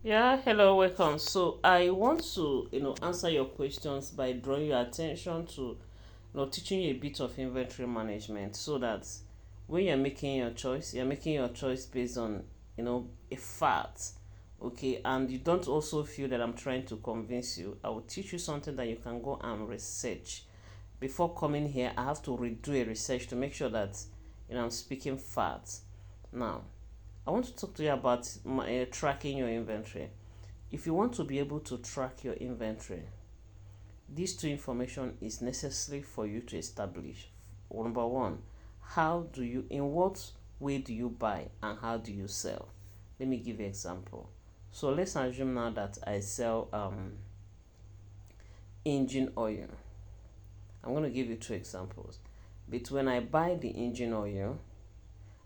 Yeah, hello, welcome. So I want to, answer your questions by drawing your attention to, teaching you a bit of inventory management so that when you're making your choice based on, a fact, okay, and you don't also feel that I'm trying to convince you. I will teach you something that you can go and research. Before coming here, I have to redo a research to make sure that, I'm speaking facts. Now, I want to talk to you about tracking your inventory. If you want to be able to track your inventory, these two information is necessary for you to establish. Number one, in what way do you buy and how do you sell? Let me give you an example. So let's assume now that I sell engine oil. I'm going to give you two examples. But when I buy the engine oil,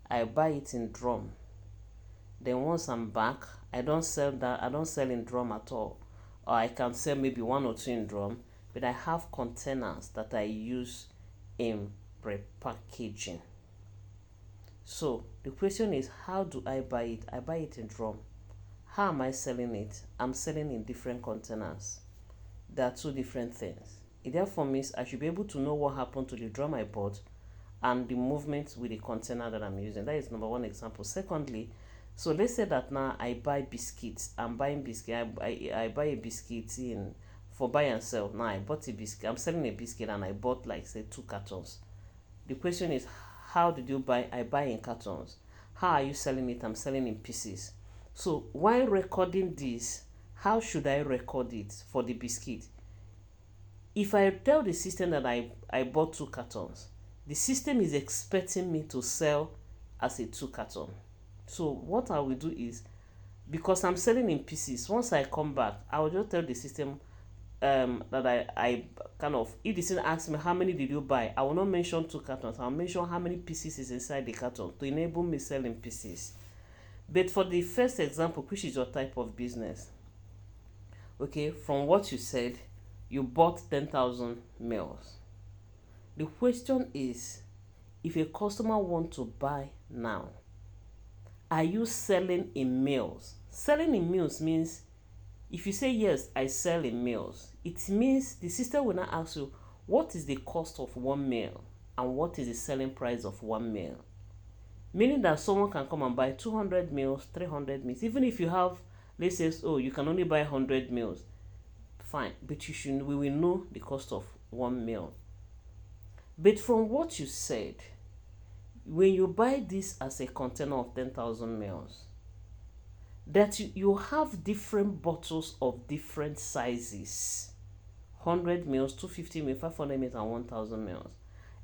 I buy it in drum. Then once I'm back, I don't sell in drum at all. Or I can sell maybe one or two in drum, but I have containers that I use in repackaging. So the question is, how do I buy it? I buy it in drum. How am I selling it? I'm selling in different containers. There are two different things. It therefore means I should be able to know what happened to the drum I bought and the movement with the container that I'm using. That is number one example. Secondly, so let's say that now I buy biscuits. I'm buying biscuit. I buy a biscuit in for buy and sell. Now I bought a biscuit. I'm selling a biscuit and I bought like say two cartons. The question is, how did you buy? I buy in cartons. How are you selling it? I'm selling in pieces. So while recording this, how should I record it for the biscuit? If I tell the system that I bought two cartons, the system is expecting me to sell as a two carton. So what I will do is, because I'm selling in pieces, once I come back, I will just tell the system that I kind of, if the system asks me how many did you buy, I will not mention two cartons. I'll mention how many pieces is inside the carton to enable me selling pieces. But for the first example, which is your type of business, okay, from what you said, you bought 10,000 meals. The question is, if a customer want to buy now, are you selling in meals? Selling in meals means, if you say yes, I sell in meals, it means the system will not ask you what is the cost of one meal and what is the selling price of one meal. Meaning that someone can come and buy 200 meals, 300 meals. Even if you have, let's say, oh, you can only buy 100 meals, fine, but we will know the cost of one meal. But from what you said, when you buy this as a container of 10,000 meals, that you have different bottles of different sizes, 100 mils, 250 mils, 500 mils, and 1,000 mils.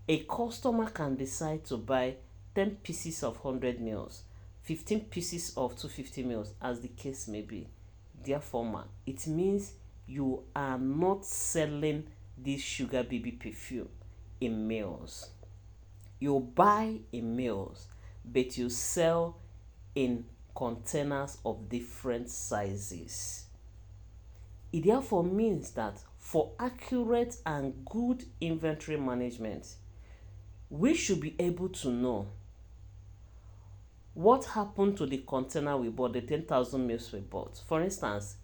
A customer can decide to buy 10 pieces of 100 mils, 15 pieces of 250 mils, as the case may be. Therefore, it means you are not selling this sugar baby perfume in mils. You buy in mils, but you sell in containers of different sizes. It therefore means that for accurate and good inventory management, we should be able to know what happened to the container we bought, the 10,000 mils we bought. For instance,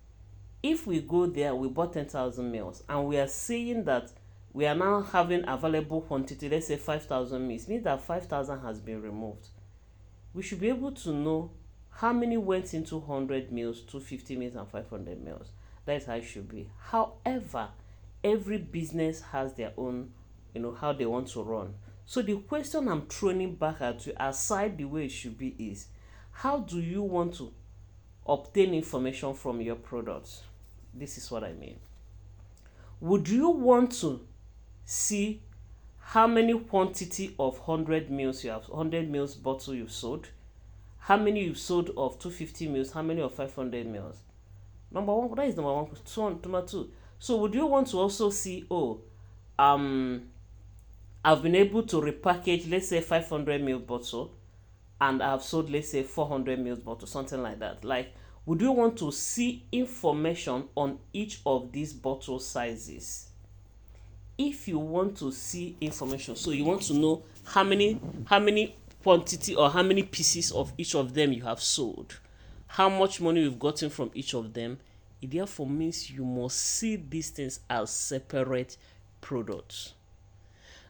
if we go there, we bought 10,000 mils and we are seeing that we are now having available quantity, let's say 5,000 mils, means that 5,000 has been removed. We should be able to know how many went into 100 mils, 250 mils, and 500 mils. That is how it should be. However, every business has their own, how they want to run. So the question I'm throwing back at you, aside the way it should be, is how do you want to obtain information from your products? This is what I mean. Would you want to see how many quantity of 100 mils you have, 100 mils bottle you've sold, how many you've sold of 250 mils, how many of 500 mils? Number one, that is number one. Number two, so would you want to also see, I've been able to repackage, let's say 500 ml bottle, and I've sold, let's say 400 ml bottle, something like that. Like, would you want to see information on each of these bottle sizes? If you want to see information, so you want to know how many quantity or how many pieces of each of them you have sold, how much money we've gotten from each of them, it therefore means you must see these things as separate products.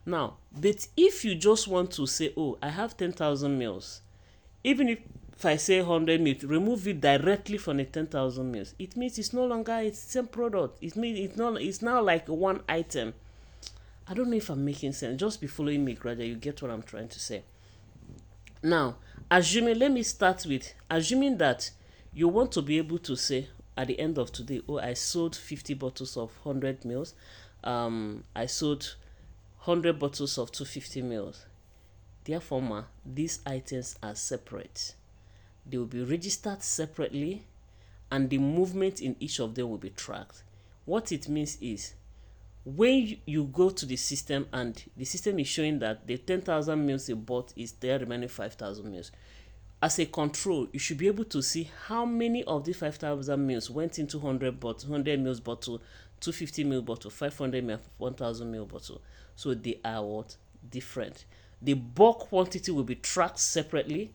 Now, but if you just want to say, oh, I have 10,000 mils, even if I say 100 mils, remove it directly from the 10,000 mils, it means it's no longer a same product. It means it's now like one item. I don't know if I'm making sense. Just be following me gradually, you get what I'm trying to say. Now, let me start with assuming that you want to be able to say at the end of today, oh, I sold 50 bottles of 100 mils. I sold 100 bottles of 250 mils. Therefore, these items are separate. They will be registered separately, and the movement in each of them will be tracked. What it means is, when you go to the system and the system is showing that the 10,000 mils you bought is there remaining 5,000 mils, as a control, you should be able to see how many of the 5,000 mils went into 100 mils bottle, 250 mil bottle, 500 mil, 1,000 mil bottle. So they are what? Different. The bulk quantity will be tracked separately.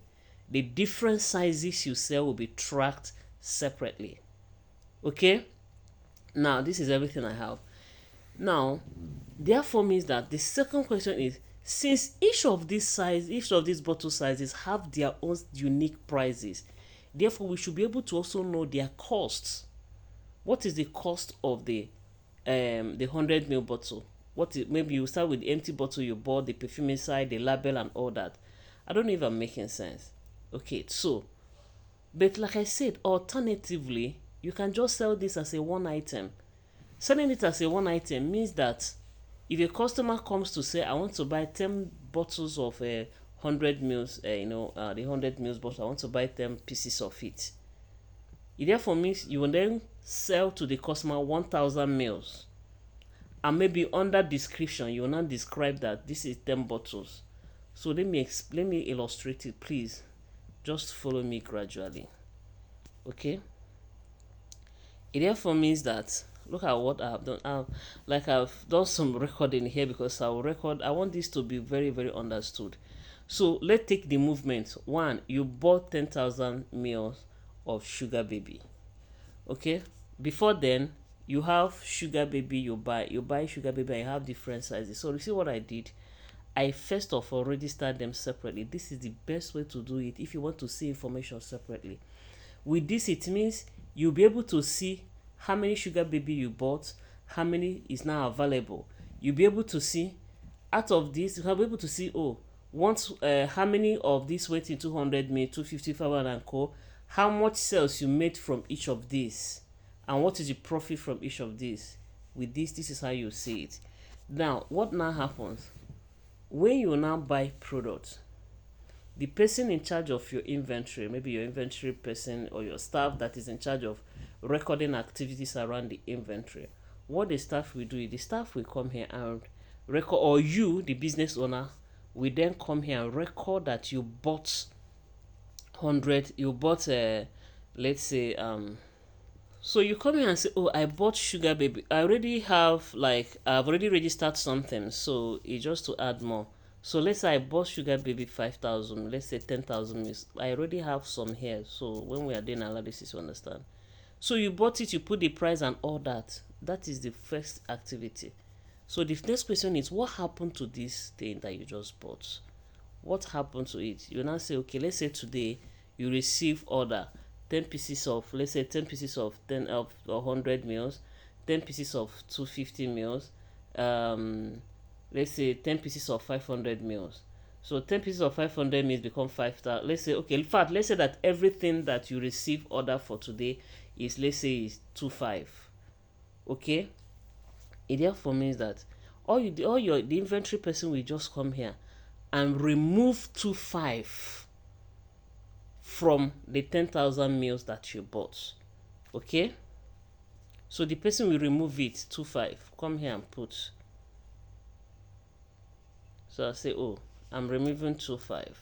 The different sizes you sell will be tracked separately. Okay? Now, this is everything I have. Now, therefore means that the second question is, since each of these bottle sizes have their own unique prices, therefore we should be able to also know their costs. What is the cost of the 100 ml bottle? Maybe you start with the empty bottle you bought, the perfume inside, the label and all that. I don't know if I'm making sense. Okay, so, but like I said, alternatively, you can just sell this as a one item. Selling it as a one item means that if a customer comes to say, I want to buy 10 bottles of 100 mils, the 100 mils bottle, I want to buy 10 pieces of it. It therefore means you will then sell to the customer 1,000 mils. And maybe under description, you will now describe that this is 10 bottles. So let me illustrate it, please. Just follow me gradually. Okay? It therefore means that, look at what I have done. I've done some recording here because I want this to be very, very understood. So let's take the movement. One, you bought 10,000 mils of Sugar Baby. Okay? Before then, you have Sugar Baby, you buy Sugar Baby, and you have different sizes. So you see what I did? I first of all registered them separately. This is the best way to do it if you want to see information separately. With this, it means you'll be able to see how many Sugar Baby you bought, how many is now available. You'll be able to see, out of this, you'll be able to see, how many of these went in 200 mil, 250, 500 and co, how much sales you made from each of these, and what is the profit from each of these. With this is how you see it. Now, what now happens? When you now buy products, the person in charge of your inventory, maybe your inventory person or your staff that is in charge of recording activities around the inventory, what the staff will do is the staff will come here and record, or you, the business owner, will then come here and record that you bought let's say so you come here and say, oh, I bought Sugar Baby. I've already registered something, so it's just to add more. So let's say I bought Sugar Baby 5,000, let's say 10,000 mils. I already have some here, so when we are doing analysis, you understand. So you bought it, you put the price and all that. That is the first activity. So the next question is, what happened to this thing that you just bought? What happened to it? You now say, okay, let's say today you receive order 10 pieces of, let's say 10 pieces of 100 mils, 10 pieces of 250 mils, let's say 10 pieces of 500 mils. So 10 pieces of 500 mils become 5,000. Let's say, okay, in fact, let's say that everything that you receive order for today is, let's say, is 2,500. Okay? It therefore means that the inventory person will just come here and remove 2,500 from the 10,000 mils that you bought. Okay? So the person will remove it, 2,500. Come here and put. So I say, oh, I'm removing 2,500.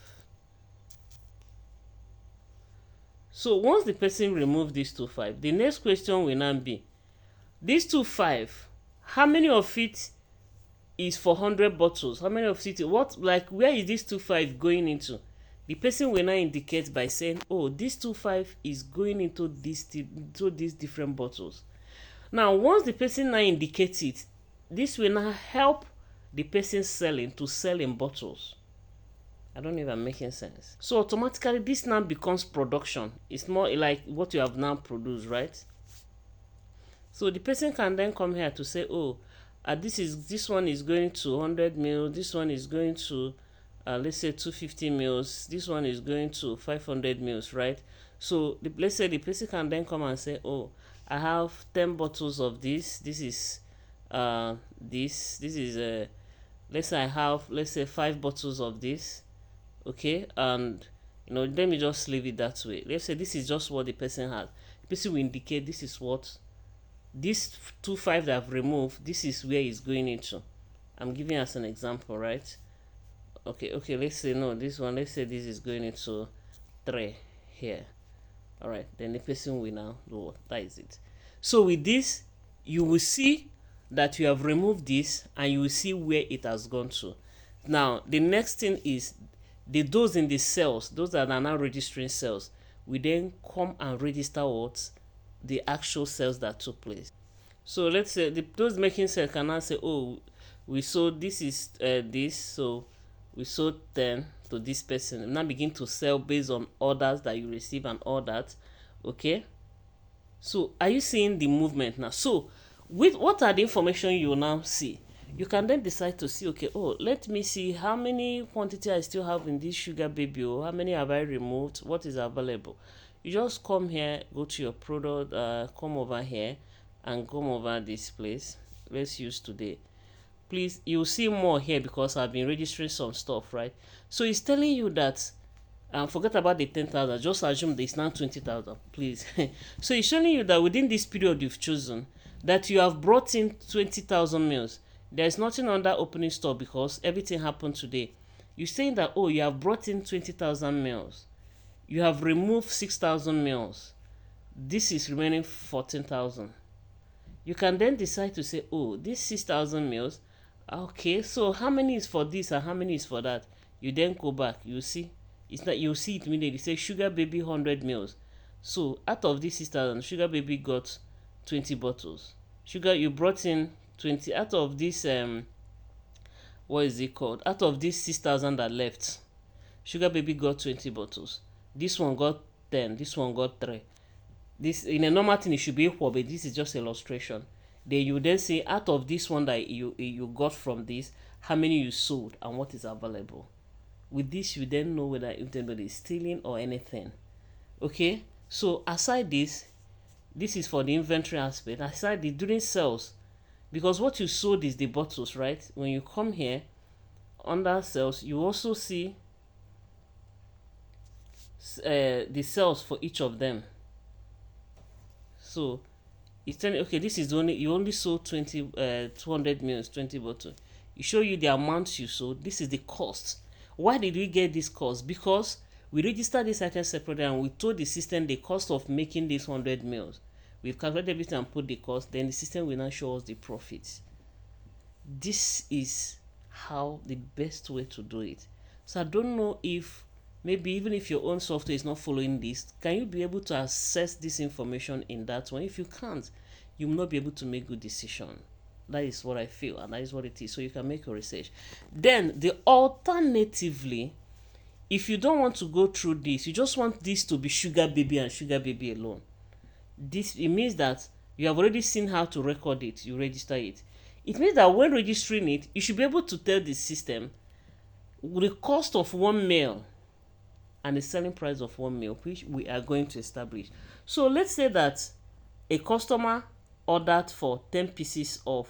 So once the person removes this 2,500, the next question will now be, this 2,500, how many of it is for 100 bottles? How many of it, where is this 2,500 going into? The person will now indicate by saying, oh, this 25 is going into these different bottles. Now, once the person now indicates it, this will now help the person selling to sell in bottles. I don't know if I'm making sense. So automatically this now becomes production. It's more like what you have now produced, right? So the person can then come here to say, oh, this one is going to 100 mils, this one is going to let's say 250 mils, this one is going to 500 mils, right? So let's say the person can then come and say, oh, I have 10 bottles of this. This is this is let's say I have, let's say, 5 bottles of this, okay, and let me just leave it that way. Let's say this is just what the person has. The person will indicate this is what this 25 that I've removed, this is where it's going into. I'm giving as an example, right? Okay, let's say no, this one, let's say this is going into 3 here. All right, then the person will now do what? That is it. So with this, you will see that you have removed this and you will see where it has gone to. Now the next thing is those in the cells, those that are now registering cells, we then come and register what? The actual sales that took place. So let's say those making sales can now say, oh, we sold, this is this, so we sold 10 to this person. Now begin to sell based on orders that you receive and all that. Okay, so are you seeing the movement now? So with what are the information you will now see? You can then decide to see, okay, oh, let me see how many quantity I still have in this sugar baby, or how many have I removed, what is available. You just come here, go to your product, come over here and come over this place. Let's use today. Please, you'll see more here because I've been registering some stuff, right? So it's telling you that forget about the 10,000, just assume there's now 20,000, please. So it's showing you that within this period you've chosen, that you have brought in 20,000 meals. There's nothing under opening store because everything happened today. You're saying that, oh, you have brought in 20,000 meals. You have removed 6,000 meals. This is remaining 14,000. You can then decide to say, oh, this 6,000 meals, okay, so how many is for this and how many is for that? You then go back, you see, it's not, you see it immediately. Say sugar baby 100 meals. So out of this 6,000, sugar baby got 20 bottles. Sugar, you brought in 20 out of this what is it called? Out of this 6,000 that left, sugar baby got 20 bottles. This one got 10, this one got 3. This in a normal thing it should be equal, but this is just illustration. Then you then say out of this one that you got from this, how many you sold and what is available. With this, you then know whether if anybody is stealing or anything. Okay, so aside this is for the inventory aspect. Aside the during sales, because what you sold is the bottles, right? When you come here under sales, you also see the sales for each of them. So it's telling, okay, this is only, you only sold 200 mils, 20 bottles. It show you the amount you sold. This is the cost. Why did we get this cost? Because we registered this item separately and we told the system the cost of making this 100 mils. We've calculated everything and put the cost, then the system will now show us the profits. This is how the best way to do it. So I don't know if maybe even if your own software is not following this, can you be able to access this information in that one? If you can't, you will not be able to make good decision. That is what I feel, and that is what it is. So you can make your research. Then the alternatively, if you don't want to go through this, you just want this to be sugar baby and sugar baby alone. This, it means that you have already seen how to record it, you register it. It means that when registering it, you should be able to tell the system the cost of 1 meal and the selling price of 1 meal, which we are going to establish. So let's say that a customer ordered for 10 pieces of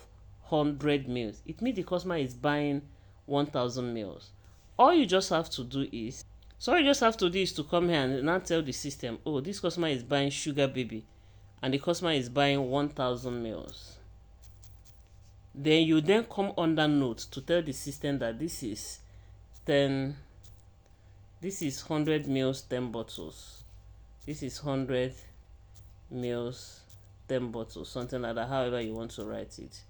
100 meals. It means the customer is buying 1,000 meals. All you just have to do is, to come here and now tell the system, oh, this customer is buying sugar baby and the customer is buying 1,000 meals. Then you then come under notes to tell the system that this is 100 meals, 10 bottles. This is 100 meals, 10 bottles, something like that, however you want to write it,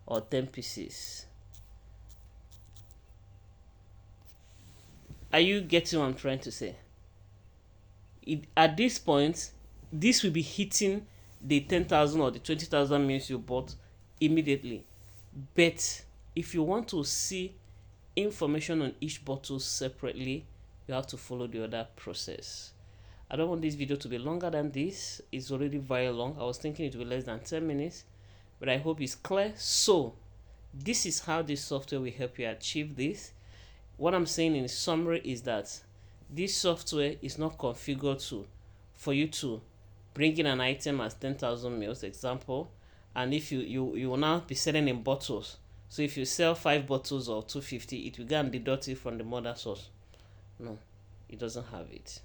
or 10 pieces. Are you getting what I'm trying to say? At this point, this will be hitting the 10,000 or the 20,000 meals you bought immediately. But if you want to see information on each bottle separately, you have to follow the other process. I don't want this video to be longer than this. It's already very long. I was thinking it would be less than 10 minutes, but I hope it's clear. So this is how this software will help you achieve this. What I'm saying in summary is that this software is not configured for you to bring in an item as 10,000 mils example, and if you will now be selling in bottles. So if you sell 5 bottles of 250, it will go and deduct it from the mother source. No, it doesn't have it.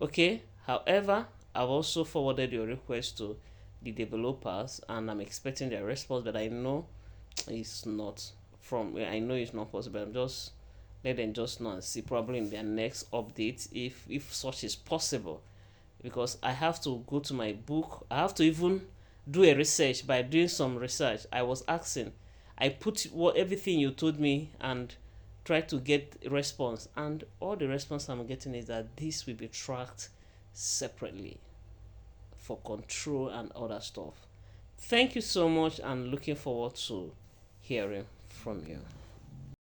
Okay, however, I've also forwarded your request to the developers and I'm expecting their response, but I know it's not possible. I'm just let them just know and see probably in their next update if such is possible, because I have to go to my book. I have to even do a research. By doing some research, I was asking, I put everything you told me and try to get a response, and all the response I'm getting is that this will be tracked separately for control and other stuff. Thank you so much and looking forward to hearing from you.